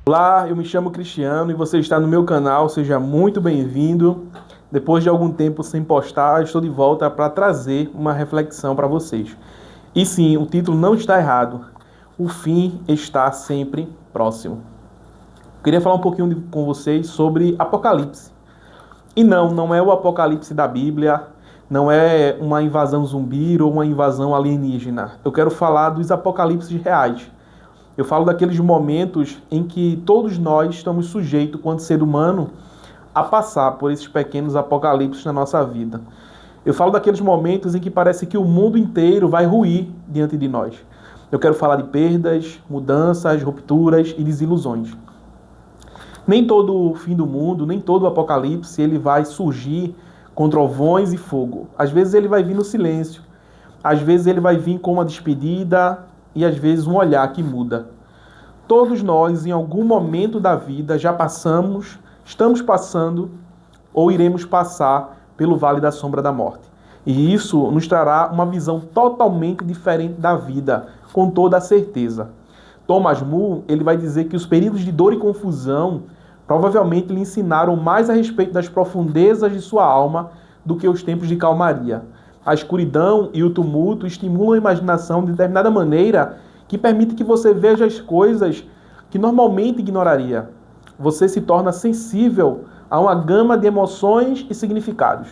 Olá, eu me chamo Cristiano e você está no meu canal, seja muito bem-vindo. Depois de algum tempo sem postar, estou de volta para trazer uma reflexão para vocês. E sim, o título não está errado. O fim está sempre próximo. Queria falar um pouquinho com vocês sobre Apocalipse. E não é o Apocalipse da Bíblia, não é uma invasão zumbi ou uma invasão alienígena. Eu quero falar dos apocalipses reais. Eu falo daqueles momentos em que todos nós estamos sujeitos, quanto ser humano, a passar por esses pequenos apocalipses na nossa vida. Eu falo daqueles momentos em que parece que o mundo inteiro vai ruir diante de nós. Eu quero falar de perdas, mudanças, rupturas e desilusões. Nem todo o fim do mundo, nem todo o apocalipse, ele vai surgir com trovões e fogo. Às vezes ele vai vir no silêncio, às vezes ele vai vir com uma despedida e às vezes um olhar que muda. Todos nós, em algum momento da vida, já passamos, estamos passando ou iremos passar pelo vale da sombra da morte. E isso nos trará uma visão totalmente diferente da vida, com toda a certeza. Thomas More, ele vai dizer que os períodos de dor e confusão provavelmente lhe ensinaram mais a respeito das profundezas de sua alma do que os tempos de calmaria. A escuridão e o tumulto estimulam a imaginação de determinada maneira que permite que você veja as coisas que normalmente ignoraria. Você se torna sensível a uma gama de emoções e significados.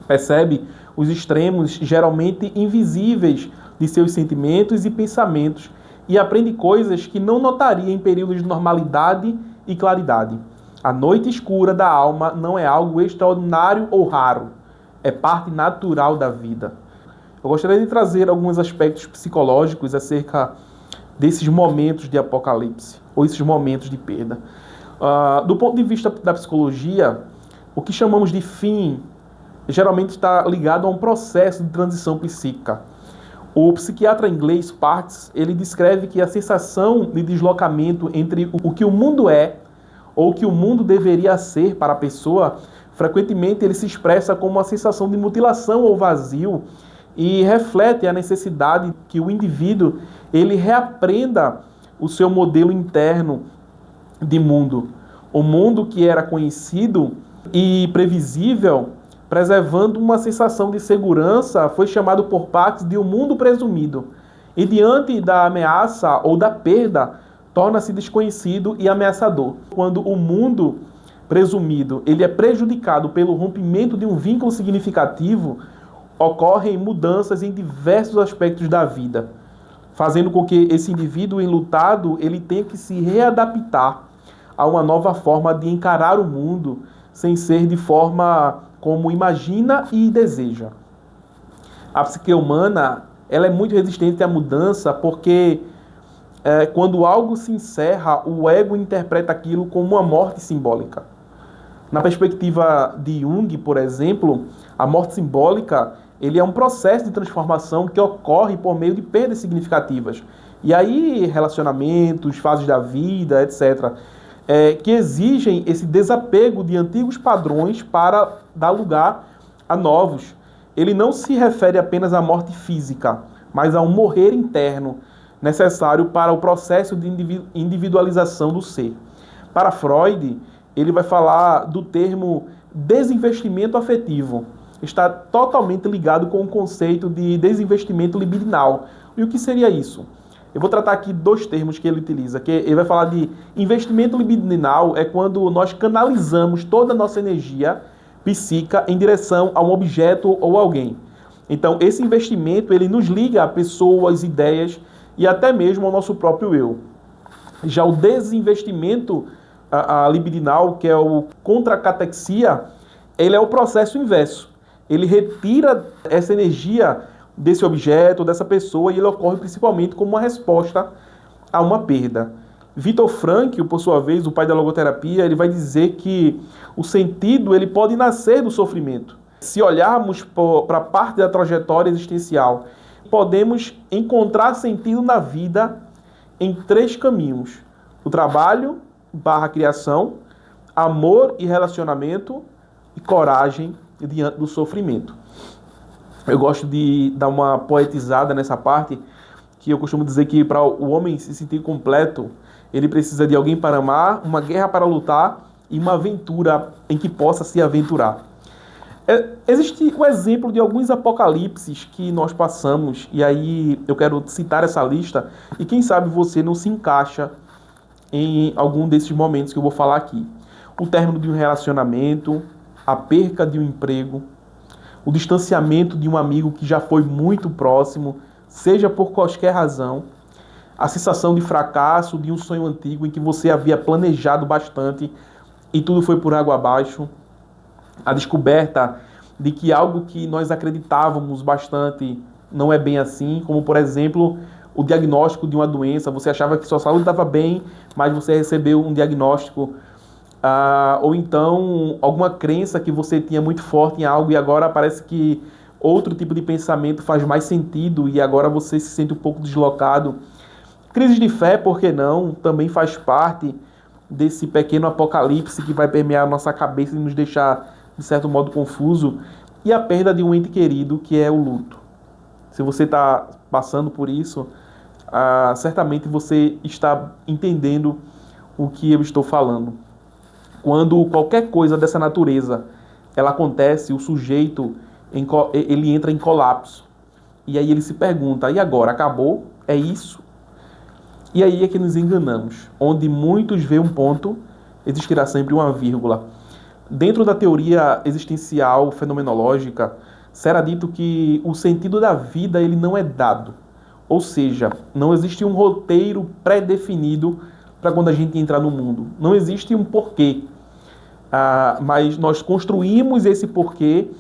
Percebe os extremos geralmente invisíveis de seus sentimentos e pensamentos e aprende coisas que não notaria em períodos de normalidade e claridade. A noite escura da alma não é algo extraordinário ou raro. É parte natural da vida. Eu gostaria de trazer alguns aspectos psicológicos acerca desses momentos de apocalipse, ou esses momentos de perda. Do ponto de vista da psicologia, o que chamamos de fim geralmente está ligado a um processo de transição psíquica. O psiquiatra inglês Parks, ele descreve que a sensação de deslocamento entre o que o mundo é ou o que o mundo deveria ser para a pessoa, frequentemente ele se expressa como uma sensação de mutilação ou vazio e reflete a necessidade que o indivíduo ele reaprenda o seu modelo interno de mundo. O mundo que era conhecido e previsível, preservando uma sensação de segurança, foi chamado por Parks de um mundo presumido. E diante da ameaça ou da perda, torna-se desconhecido e ameaçador. Quando o mundo presumido ele é prejudicado pelo rompimento de um vínculo significativo, ocorrem mudanças em diversos aspectos da vida, fazendo com que esse indivíduo enlutado ele tenha que se readaptar a uma nova forma de encarar o mundo, sem ser de forma como imagina e deseja. A psique humana ela é muito resistente à mudança porque quando algo se encerra, o ego interpreta aquilo como uma morte simbólica. Na perspectiva de Jung, por exemplo, a morte simbólica ele é um processo de transformação que ocorre por meio de perdas significativas. E aí relacionamentos, fases da vida, etc., que exigem esse desapego de antigos padrões para dar lugar a novos. Ele não se refere apenas à morte física, mas a um morrer interno, necessário para o processo de individualização do ser. Para Freud, ele vai falar do termo desinvestimento afetivo. Está totalmente ligado com o conceito de desinvestimento libidinal. E o que seria isso? Eu vou tratar aqui dois termos que ele utiliza, que ele vai falar de investimento libidinal, é quando nós canalizamos toda a nossa energia psíquica em direção a um objeto ou alguém. Então, esse investimento, ele nos liga a pessoas, ideias e até mesmo ao nosso próprio eu. Já o desinvestimento libidinal, que é o contracatexia, ele é o processo inverso. Ele retira essa energia desse objeto, dessa pessoa, e ele ocorre principalmente como uma resposta a uma perda. Viktor Frankl, por sua vez, o pai da logoterapia, ele vai dizer que o sentido ele pode nascer do sofrimento. Se olharmos para a parte da trajetória existencial, podemos encontrar sentido na vida em três caminhos: o trabalho / criação, amor e relacionamento, e coragem diante do sofrimento. Eu gosto de dar uma poetizada nessa parte, que eu costumo dizer que para o homem se sentir completo, Ele precisa de alguém para amar, uma guerra para lutar e uma aventura em que possa se aventurar. Existe o exemplo de alguns apocalipses que nós passamos, e aí eu quero citar essa lista, e quem sabe você não se encaixa em algum desses momentos que eu vou falar aqui. O término de um relacionamento, a perca de um emprego, o distanciamento de um amigo que já foi muito próximo, seja por qualquer razão, a sensação de fracasso de um sonho antigo em que você havia planejado bastante e tudo foi por água abaixo, a descoberta de que algo que nós acreditávamos bastante não é bem assim, como por exemplo o diagnóstico de uma doença. Você achava que sua saúde estava bem, mas você recebeu um diagnóstico, ou então alguma crença que você tinha muito forte em algo e agora parece que outro tipo de pensamento faz mais sentido e agora você se sente um pouco deslocado. Crise de fé, por que não, também faz parte desse pequeno apocalipse que vai permear a nossa cabeça e nos deixar, de certo modo, confuso. E a perda de um ente querido, que é o luto. Se você está passando por isso, certamente você está entendendo o que eu estou falando. Quando qualquer coisa dessa natureza ela acontece, o sujeito ele entra em colapso. E aí ele se pergunta, e agora? Acabou? É isso? E aí é que nos enganamos. Onde muitos veem um ponto, existirá sempre uma vírgula. Dentro da teoria existencial fenomenológica, será dito que o sentido da vida ele não é dado. Ou seja, não existe um roteiro pré-definido para quando a gente entrar no mundo. Não existe um porquê. Mas nós construímos esse porquê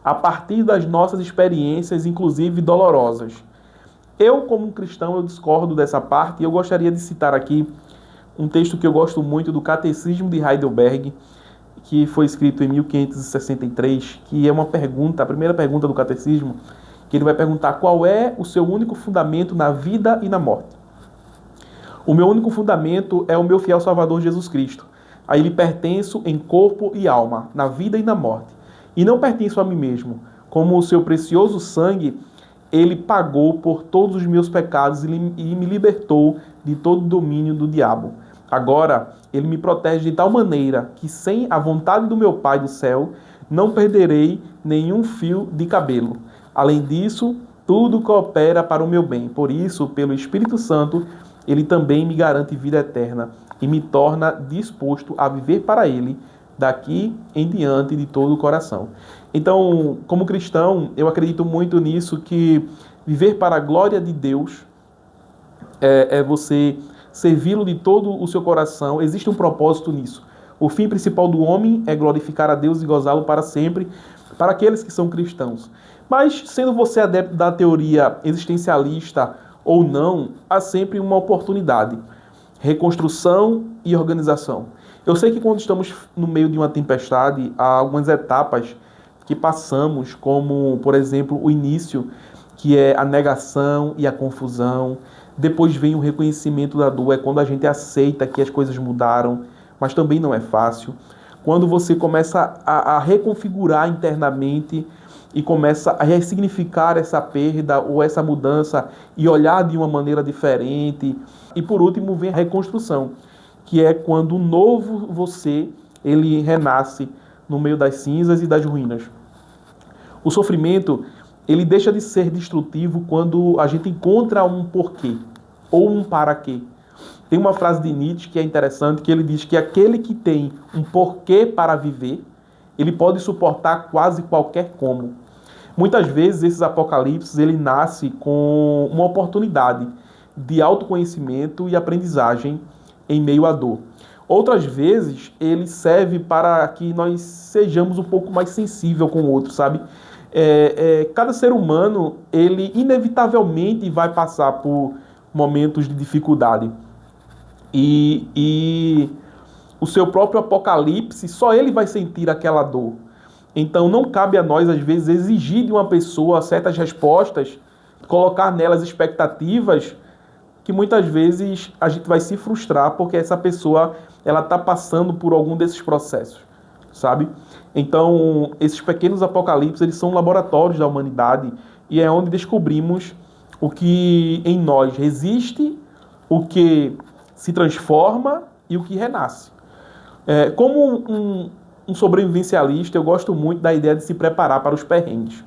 a partir das nossas experiências, inclusive dolorosas. Eu, como cristão, eu discordo dessa parte e eu gostaria de citar aqui um texto que eu gosto muito do Catecismo de Heidelberg, que foi escrito em 1563, que é uma pergunta, a primeira pergunta do Catecismo, que ele vai perguntar qual é o seu único fundamento na vida e na morte. O meu único fundamento é o meu fiel Salvador Jesus Cristo. A ele pertenço em corpo e alma, na vida e na morte. E não pertenço a mim mesmo. Como o seu precioso sangue, ele pagou por todos os meus pecados e me libertou de todo o domínio do diabo. Agora, ele me protege de tal maneira que, sem a vontade do meu Pai do céu, não perderei nenhum fio de cabelo. Além disso, tudo coopera para o meu bem. Por isso, pelo Espírito Santo, ele também me garante vida eterna e me torna disposto a viver para ele daqui em diante de todo o coração. Então, como cristão, eu acredito muito nisso, que viver para a glória de Deus é você servi-lo de todo o seu coração. Existe um propósito nisso. O fim principal do homem é glorificar a Deus e gozá-lo para sempre, para aqueles que são cristãos. Mas, sendo você adepto da teoria existencialista ou não, há sempre uma oportunidade. Reconstrução e organização. Eu sei que quando estamos no meio de uma tempestade, há algumas etapas que passamos, como, por exemplo, o início, que é a negação e a confusão. Depois vem o reconhecimento da dor, é quando a gente aceita que as coisas mudaram, mas também não é fácil. Quando você começa a reconfigurar internamente e começa a ressignificar essa perda ou essa mudança e olhar de uma maneira diferente. E por último vem a reconstrução, que é quando o novo você, ele renasce no meio das cinzas e das ruínas. O sofrimento, ele deixa de ser destrutivo quando a gente encontra um porquê ou um para quê. Tem uma frase de Nietzsche que é interessante, que ele diz que aquele que tem um porquê para viver, ele pode suportar quase qualquer como. Muitas vezes esses apocalipses, ele nasce com uma oportunidade de autoconhecimento e aprendizagem em meio à dor. Outras vezes, ele serve para que nós sejamos um pouco mais sensível com o outro, sabe? Cada ser humano, ele inevitavelmente vai passar por momentos de dificuldade. E o seu próprio apocalipse, só ele vai sentir aquela dor. Então não cabe a nós, às vezes, exigir de uma pessoa certas respostas, colocar nelas expectativas que muitas vezes a gente vai se frustrar porque essa pessoa ela está passando por algum desses processos, sabe? Então, esses pequenos apocalipses, eles são laboratórios da humanidade e é onde descobrimos o que em nós resiste, o que se transforma e o que renasce. Como um sobrevivencialista, eu gosto muito da ideia de se preparar para os perrengues.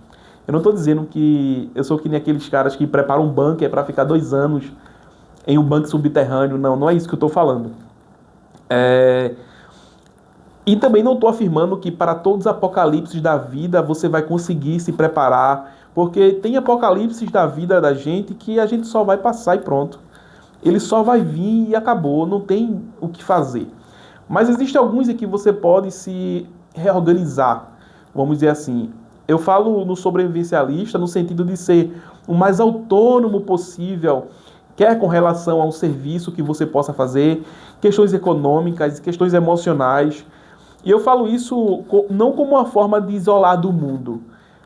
Eu não estou dizendo que eu sou que nem aqueles caras que preparam um bunker para ficar 2 anos em um bunker subterrâneo. Não é isso que eu estou falando. E também não estou afirmando que para todos os apocalipses da vida você vai conseguir se preparar, porque tem apocalipses da vida da gente que a gente só vai passar e pronto. Ele só vai vir e acabou, não tem o que fazer. Mas existem alguns em que você pode se reorganizar, vamos dizer assim. Eu falo no sobrevivencialista no sentido de ser o mais autônomo possível, quer com relação a um serviço que você possa fazer, questões econômicas, questões emocionais. E eu falo isso não como uma forma de isolar do mundo,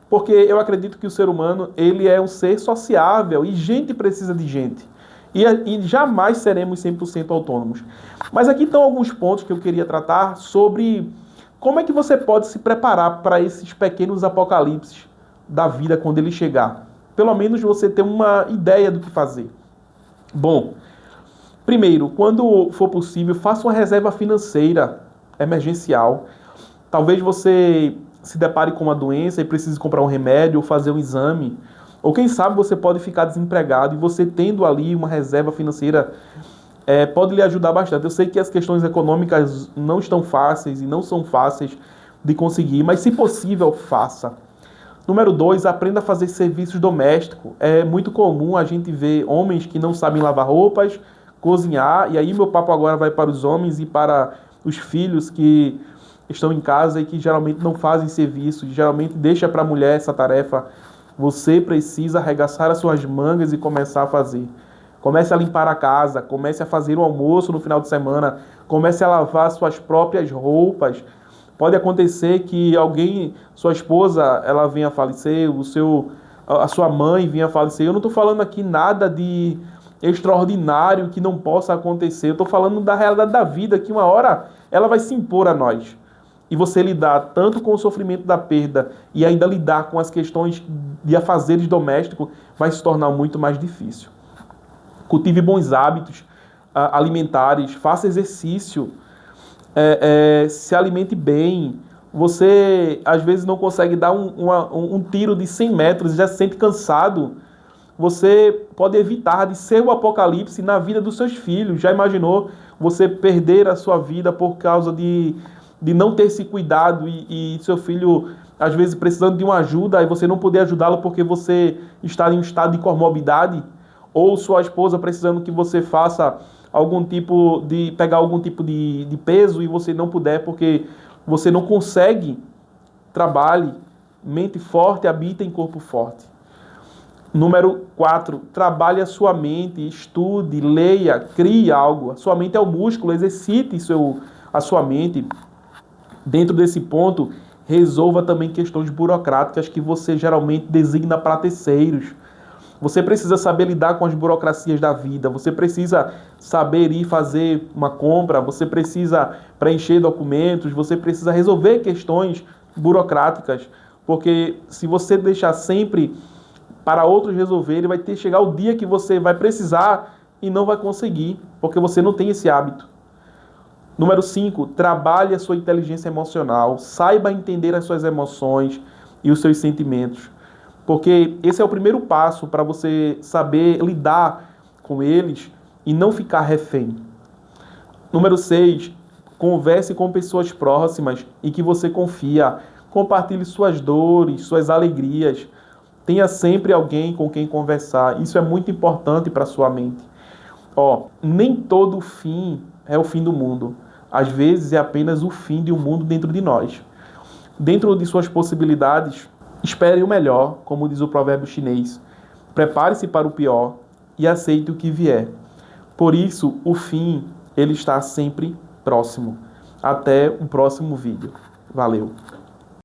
porque eu acredito que o ser humano ele é um ser sociável e gente precisa de gente. E jamais seremos 100% autônomos. Mas aqui estão alguns pontos que eu queria tratar sobre como é que você pode se preparar para esses pequenos apocalipses da vida quando ele chegar. Pelo menos você ter uma ideia do que fazer. Bom, primeiro, quando for possível, faça uma reserva financeira emergencial. Talvez você se depare com uma doença e precise comprar um remédio ou fazer um exame. Ou quem sabe você pode ficar desempregado e você tendo ali uma reserva financeira pode lhe ajudar bastante. Eu sei que as questões econômicas não estão fáceis e não são fáceis de conseguir, mas se possível, faça. Número 2, aprenda a fazer serviços domésticos. É muito comum a gente ver homens que não sabem lavar roupas, cozinhar, e aí meu papo agora vai para os homens e para os filhos que estão em casa e que geralmente não fazem serviço, geralmente deixa para a mulher essa tarefa. Você precisa arregaçar as suas mangas e começar a fazer. Comece a limpar a casa, comece a fazer o almoço no final de semana, comece a lavar suas próprias roupas. Pode acontecer que alguém, sua esposa, ela venha a falecer, a sua mãe venha a falecer. Eu não estou falando aqui nada de extraordinário que não possa acontecer. Eu estou falando da realidade da vida, que uma hora ela vai se impor a nós. E você lidar tanto com o sofrimento da perda e ainda lidar com as questões de afazeres domésticos vai se tornar muito mais difícil. Cultive bons hábitos alimentares, faça exercício, se alimente bem. Você às vezes não consegue dar um tiro de 100 metros e já se sente cansado. Você pode evitar de ser o apocalipse na vida dos seus filhos. Já imaginou você perder a sua vida por causa de não ter se cuidado e seu filho, às vezes, precisando de uma ajuda e você não poder ajudá-lo porque você está em um estado de comorbidade? Ou sua esposa precisando que você faça pegar algum tipo de peso e você não puder porque você não consegue? Trabalhe, mente forte habita em corpo forte. Número 4, trabalhe a sua mente, estude, leia, crie algo. A sua mente é o músculo, exercite a sua mente. Dentro desse ponto, resolva também questões burocráticas que você geralmente designa para terceiros. Você precisa saber lidar com as burocracias da vida, você precisa saber ir fazer uma compra, você precisa preencher documentos, você precisa resolver questões burocráticas, porque se você deixar sempre para outros resolverem, vai chegar o dia que você vai precisar e não vai conseguir, porque você não tem esse hábito. Número 5, trabalhe a sua inteligência emocional, saiba entender as suas emoções e os seus sentimentos, porque esse é o primeiro passo para você saber lidar com eles e não ficar refém. Número 6, converse com pessoas próximas e que você confia, compartilhe suas dores, suas alegrias, tenha sempre alguém com quem conversar, isso é muito importante para a sua mente. Nem todo fim é o fim do mundo. Às vezes é apenas o fim de um mundo dentro de nós. Dentro de suas possibilidades, espere o melhor, como diz o provérbio chinês. Prepare-se para o pior e aceite o que vier. Por isso, o fim, ele está sempre próximo. Até um próximo vídeo. Valeu!